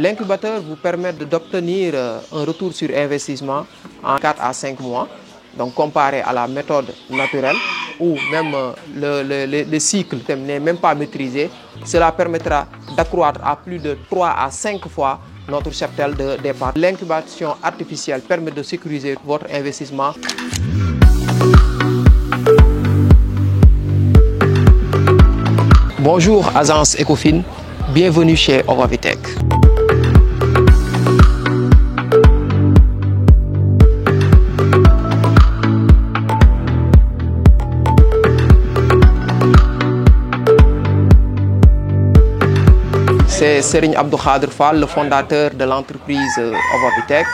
L'incubateur vous permet d'obtenir un retour sur investissement en 4 à 5 mois. Donc comparé à la méthode naturelle où même le cycle n'est même pas maîtrisé, cela permettra d'accroître à plus de 3 à 5 fois notre cheptel de départ. L'incubation artificielle permet de sécuriser votre investissement. Bonjour Agence Ecofin, bienvenue chez Ovavitech. C'est Serigne Abdou Khadr Fall, le fondateur de l'entreprise Ovavitech.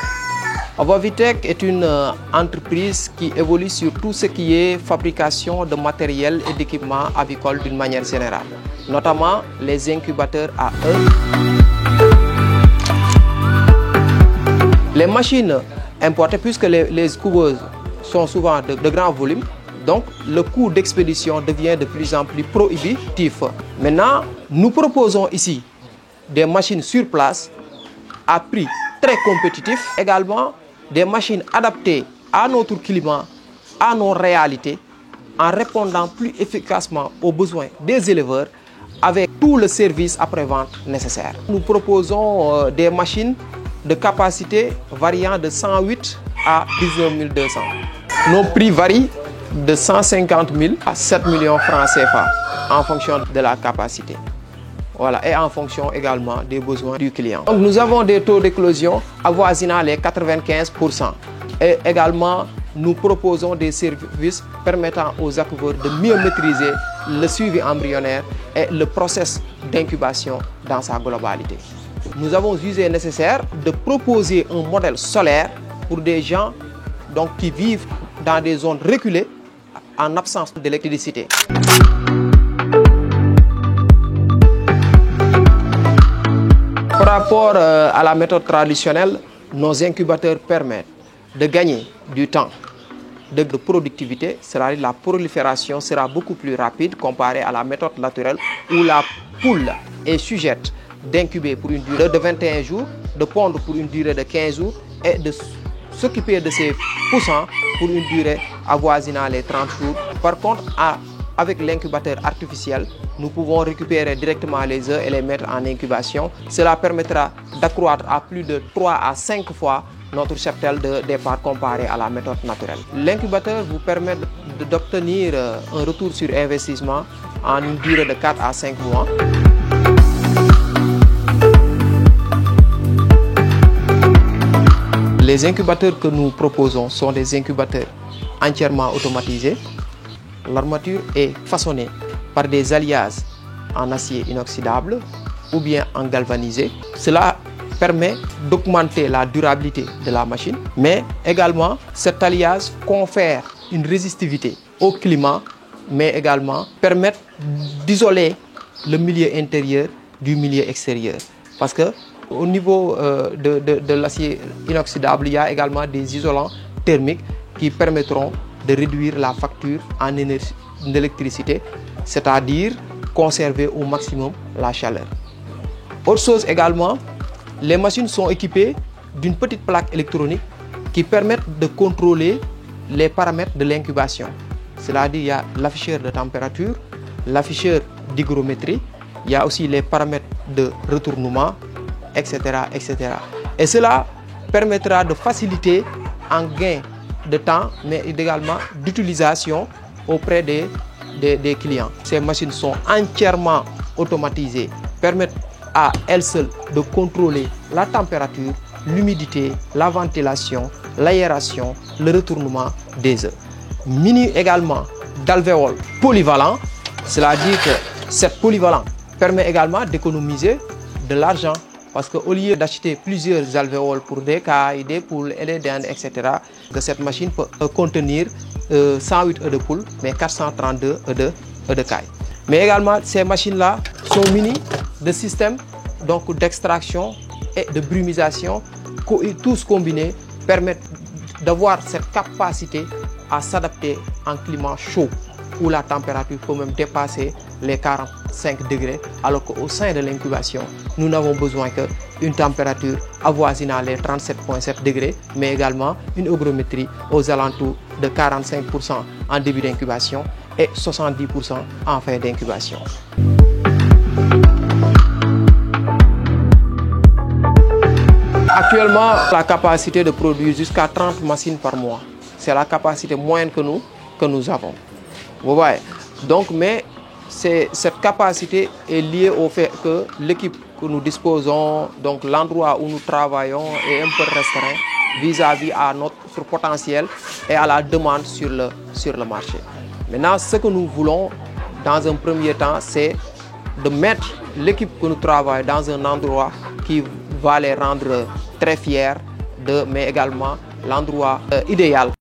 Ovavitech est une entreprise qui évolue sur tout ce qui est fabrication de matériel et d'équipements avicoles d'une manière générale, notamment les incubateurs à œufs. Les machines importées, puisque les couveuses sont souvent de grands volumes, donc le coût d'expédition devient de plus en plus prohibitif. Maintenant, nous proposons ici des machines sur place à prix très compétitif. Également, des machines adaptées à notre climat, à nos réalités, en répondant plus efficacement aux besoins des éleveurs avec tout le service après-vente nécessaire. Nous proposons des machines de capacité variant de 108 à 19 200. Nos prix varient de 150 000 à 7 millions francs CFA en fonction de la capacité. Voilà, et en fonction également des besoins du client. Donc, nous avons des taux d'éclosion avoisinant les 95%. Et également, nous proposons des services permettant aux acquéreurs de mieux maîtriser le suivi embryonnaire et le processus d'incubation dans sa globalité. Nous avons jugé nécessaire de proposer un modèle solaire pour des gens donc, qui vivent dans des zones reculées en absence d'électricité. Par rapport à la méthode traditionnelle, nos incubateurs permettent de gagner du temps, de productivité, c'est-à-dire la prolifération sera beaucoup plus rapide comparée à la méthode naturelle où la poule est sujette d'incuber pour une durée de 21 jours, de pondre pour une durée de 15 jours et de s'occuper de ses poussants pour une durée avoisinant les 30 jours. Par contre, avec l'incubateur artificiel, nous pouvons récupérer directement les œufs et les mettre en incubation. Cela permettra d'accroître à plus de 3 à 5 fois notre cheptel de départ comparé à la méthode naturelle. L'incubateur vous permet d'obtenir un retour sur investissement en une durée de 4 à 5 mois. Les incubateurs que nous proposons sont des incubateurs entièrement automatisés. L'armature est façonnée par des alliages en acier inoxydable ou bien en galvanisé. Cela permet d'augmenter la durabilité de la machine, mais également cet alliage confère une résistivité au climat, mais également permet d'isoler le milieu intérieur du milieu extérieur. Parce que au niveau de l'acier inoxydable, il y a également des isolants thermiques qui permettront de réduire la facture en électricité, c'est-à-dire conserver au maximum la chaleur. Autre chose également, les machines sont équipées d'une petite plaque électronique qui permet de contrôler les paramètres de l'incubation. C'est-à-dire il y a l'afficheur de température, l'afficheur d'hygrométrie, il y a aussi les paramètres de retournement, etc., etc. Et cela permettra de faciliter en gain de temps, mais également d'utilisation auprès des clients. Ces machines sont entièrement automatisées, permettent à elles seules de contrôler la température, l'humidité, la ventilation, l'aération, le retournement des œufs. Muni également d'alvéoles polyvalents, c'est-à-dire que cette polyvalent permet également d'économiser de l'argent. Parce qu'au lieu d'acheter plusieurs alvéoles pour des cailles, des poules et des dindes, etc., cette machine peut contenir 108 œufs de poule, mais 432 œufs de cailles. Mais également, ces machines-là sont munies de systèmes d'extraction et de brumisation. Tous combinés permettent d'avoir cette capacité à s'adapter en climat chaud, où la température peut même dépasser les 45 degrés, alors qu'au sein de l'incubation, nous n'avons besoin que une température avoisinant les 37,7 degrés, mais également une hygrométrie aux alentours de 45% en début d'incubation et 70% en fin d'incubation. Actuellement, la capacité de produire jusqu'à 30 machines par mois. C'est la capacité moyenne que nous avons. Vous voyez. Donc, mais cette capacité est liée au fait que l'équipe que nous disposons, donc l'endroit où nous travaillons est un peu restreint vis-à-vis à notre potentiel et à la demande sur le marché. Maintenant, ce que nous voulons dans un premier temps, c'est de mettre l'équipe que nous travaillons dans un endroit qui va les rendre très fiers, mais également l'endroit idéal